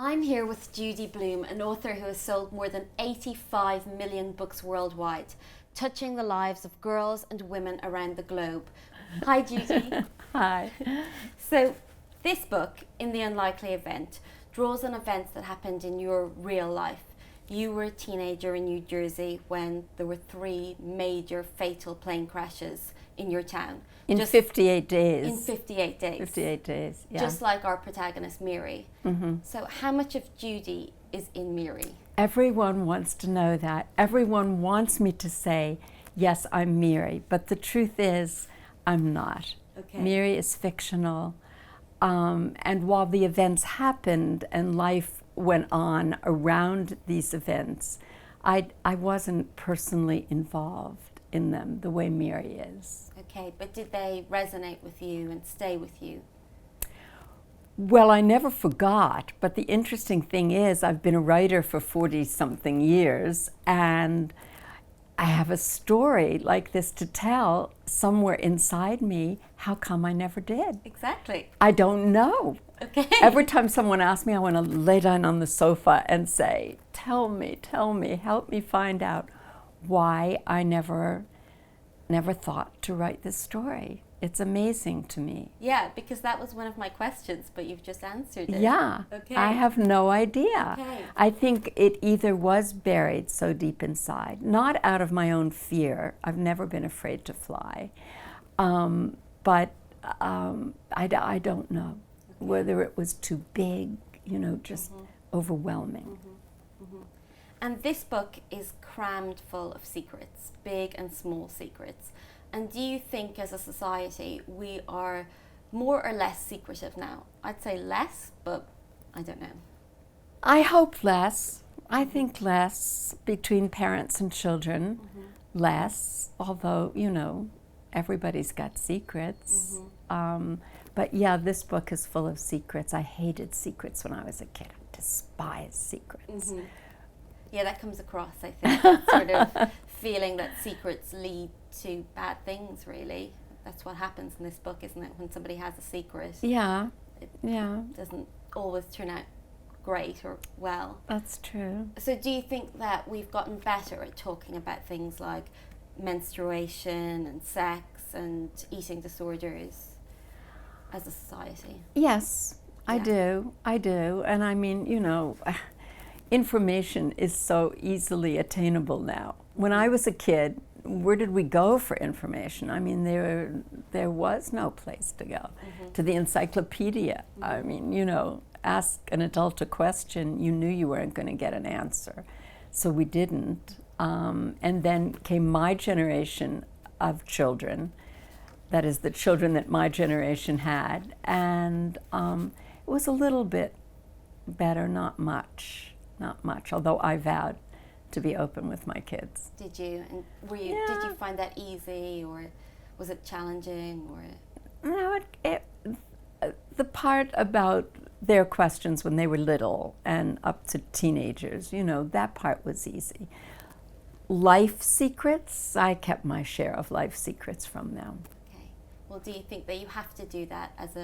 I'm here with Judy Blume, an author who has sold more than 85 million books worldwide, touching the lives of girls and women around the globe. Hi, Judy. Hi. So, this book, In the Unlikely Event, draws on events that happened in your real life. You were a teenager in New Jersey when there were 3 major fatal plane crashes in your town. In 58 days. In 58 days. 58 days, yeah. Just like our protagonist, Miri. Mm-hmm. So how much of Judy is in Miri? Everyone wants to know that. Everyone wants me to say, yes, I'm Miri. But the truth is, I'm not. Okay. Miri is fictional. And while the events happened and life went on around these events, I wasn't personally involved in them the way Miri is. Okay, but did they resonate with you and stay with you? Well, I never forgot, but the interesting thing is I've been a writer for 40-something years, and I have a story like this to tell somewhere inside me. How come I never did? Exactly. I don't know. Okay. Every time someone asks me, I want to lay down on the sofa and say, tell me, help me find out why I never thought to write this story. It's amazing to me. Yeah, because that was one of my questions, but you've just answered it. Yeah, Okay. I have no idea. Okay. I think it either was buried so deep inside, not out of my own fear. I've never been afraid to fly. But I don't know whether it was too big, just overwhelming. And this book is crammed full of secrets, big and small secrets. And do you think as a society we are more or less secretive now? I'd say less, but I don't know. I hope less. I think less between parents and children. Less, although, everybody's got secrets. But yeah, this book is full of secrets. I hated secrets when I was a kid. I despised secrets. Yeah, that comes across, I think. That sort of feeling that secrets lead to bad things, really. That's what happens in this book, isn't it? When somebody has a secret, Yeah, it doesn't always turn out great or well. that's true. So do you think that we've gotten better at talking about things like menstruation and sex and eating disorders as a society? Yes, I Yeah. do. And I mean, information is so easily attainable now. When I was a kid, where did we go for information? I mean, there was no place to go. To the encyclopedia. I mean, ask an adult a question, you knew you weren't going to get an answer. So we didn't. And then came my generation of children, that is the children that my generation had, and it was a little bit better, not much, although I vowed to be open with my kids. Did you? And did you find that easy, or was it challenging, or? No, the part about their questions when they were little and up to teenagers, that part was easy. Life secrets, I kept my share of life secrets from them. Okay. Well, do you think that you have to do that as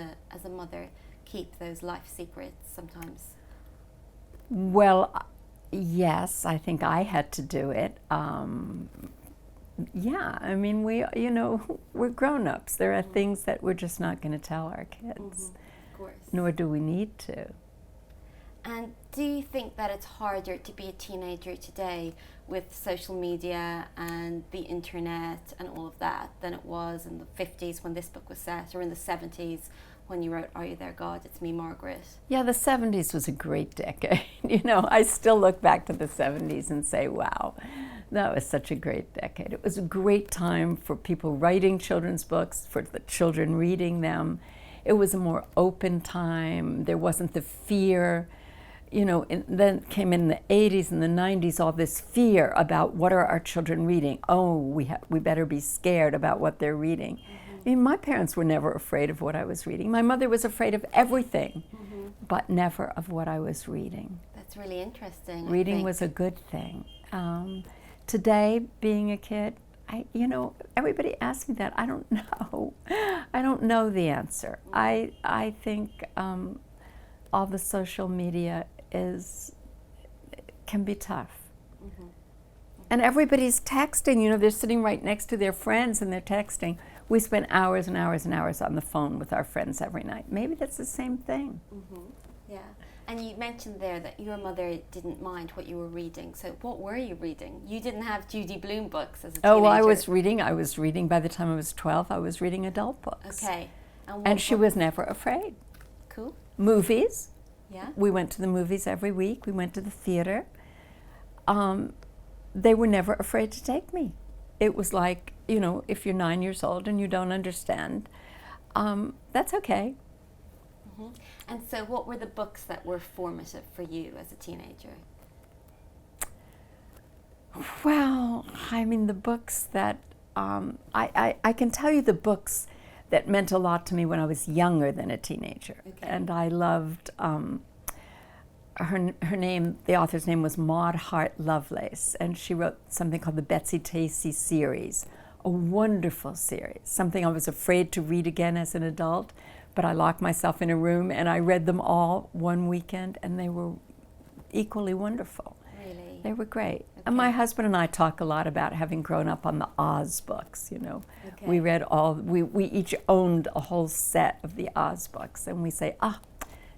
a mother, keep those life secrets sometimes? Well, yes, I think I had to do it. Yeah, I mean, we're grown-ups. There are things that we're just not going to tell our kids, Of course. nor do we need to. And do you think that it's harder to be a teenager today with social media and the internet and all of that than it was in the 50s when this book was set, or in the 70s when you wrote Are You There, God? It's Me, Margaret? Yeah, the 70s was a great decade. I still look back to the 70s and say, wow, that was such a great decade. It was a great time for people writing children's books, for the children reading them. It was a more open time. There wasn't the fear. Then came in the 80s and the 90s, all this fear about what are our children reading. Oh, we better be scared about what they're reading. I mean, my parents were never afraid of what I was reading. My mother was afraid of everything, but never of what I was reading. That's really interesting. Reading was a good thing. Today, being a kid, everybody asks me that. I don't know. I don't know the answer. I think all the social media can be tough. And everybody's texting, you know, they're sitting right next to their friends and they're texting. We spend hours and hours and hours on the phone with our friends every night. Maybe that's the same thing. Yeah. And you mentioned there that your mother didn't mind what you were reading. So what were you reading? You didn't have Judy Blume books as a teenager. Oh, well, I was reading by the time I was 12, I was reading adult books. Okay. And she was never afraid. Cool. Movies. Yeah. We went to the movies every week. We went to the theater. They were never afraid to take me. It was like, you know, if you're 9 years old and you don't understand, that's okay. And so what were the books that were formative for you as a teenager? Well, I mean, the books that, I can tell you the books that meant a lot to me when I was younger than a teenager. Okay. And I loved, her name, the author's name was Maud Hart Lovelace, and she wrote something called the Betsy Tacy series, a wonderful series, something I was afraid to read again as an adult, but I locked myself in a room and I read them all one weekend, and they were equally wonderful. Really? They were great. Okay. And my husband and I talk a lot about having grown up on the Oz books, you know. Okay. We read we each owned a whole set of the Oz books, and we say,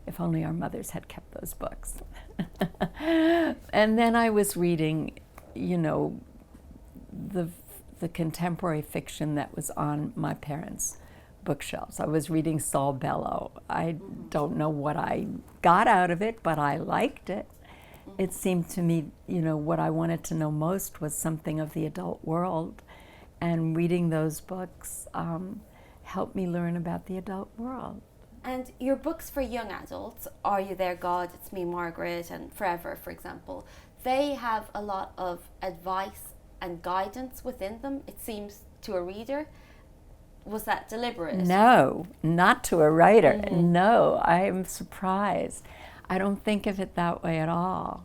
if only our mothers had kept those books. And then I was reading, you know, the contemporary fiction that was on my parents' bookshelves. I was reading Saul Bellow. I don't know what I got out of it, but I liked it. It seemed to me, you know, what I wanted to know most was something of the adult world, and reading those books helped me learn about the adult world. And your books for young adults, Are You There, God, It's Me, Margaret, and Forever, for example, they have a lot of advice and guidance within them, it seems, to a reader. Was that deliberate? No, not to a writer. No, I am surprised. I don't think of it that way at all.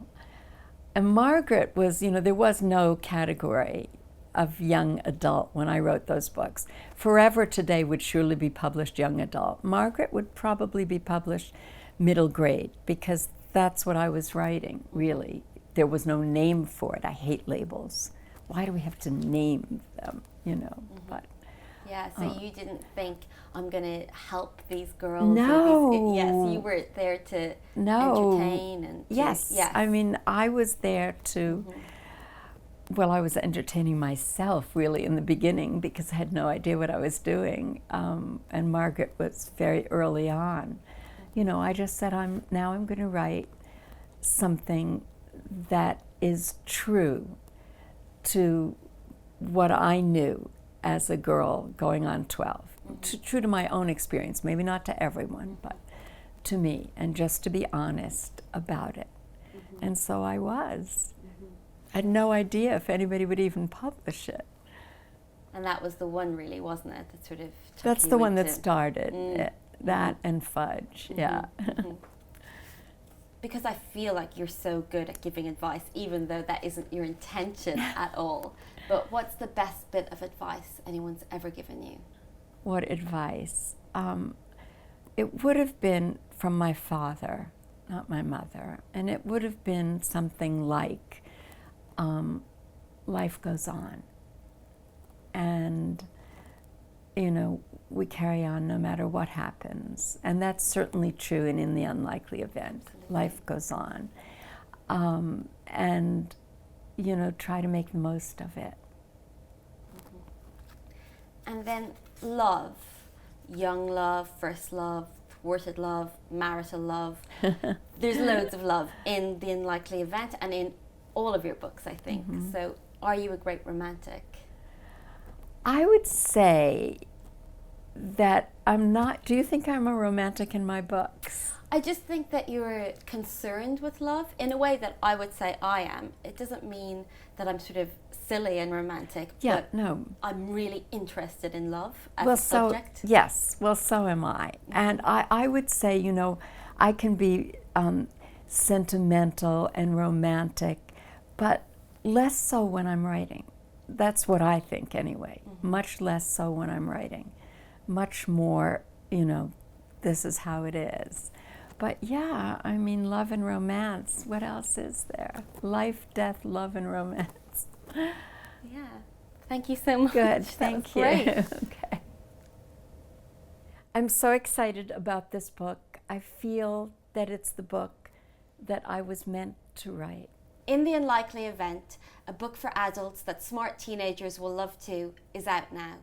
And Margaret was, you know, there was no category of young adult when I wrote those books. Forever today would surely be published young adult. Margaret would probably be published middle grade, because that's what I was writing, really. There was no name for it. I hate labels. Why do we have to name them, you know? But yeah, so you didn't think, I'm going to help these girls? No. Yes, you were there to entertain and yes. I mean, I was there to, well, I was entertaining myself really in the beginning because I had no idea what I was doing. And Margaret was very early on. You know, I just said, now I'm going to write something that is true to what I knew as a girl going on 12. True to my own experience, maybe not to everyone, but to me, and just to be honest about it. And so I was. I had no idea if anybody would even publish it. And that was the one, really, wasn't it? That sort of That's the one that started it, that and Fudge, yeah. Because I feel like you're so good at giving advice, even though that isn't your intention at all. But what's the best bit of advice anyone's ever given you? What advice? It would have been from my father, not my mother, and it would have been something like, life goes on. And, you know, we carry on no matter what happens. And that's certainly true, and in the unlikely event, life goes on. And, you know, try to make the most of it. And then love, young love, first love, thwarted love, marital love. There's loads of love in The Unlikely Event and in all of your books, I think. So are you a great romantic? I would say that I'm not. Do you think I'm a romantic in my books? I just think that you're concerned with love in a way that I would say I am. It doesn't mean that I'm sort of silly and romantic, but no. I'm really interested in love as a subject. Yes, well, so am I. And I would say, you know, I can be sentimental and romantic, but less so when I'm writing. That's what I think anyway. Much less so when I'm writing. Much more, you know, this is how it is. But yeah, I mean, love and romance. What else is there? Life, death, love, and romance. Yeah. Thank you so much. Good, That thank was you. great. Okay. I'm so excited about this book. I feel that it's the book that I was meant to write. In the Unlikely Event, a book for adults that smart teenagers will love too, is out now.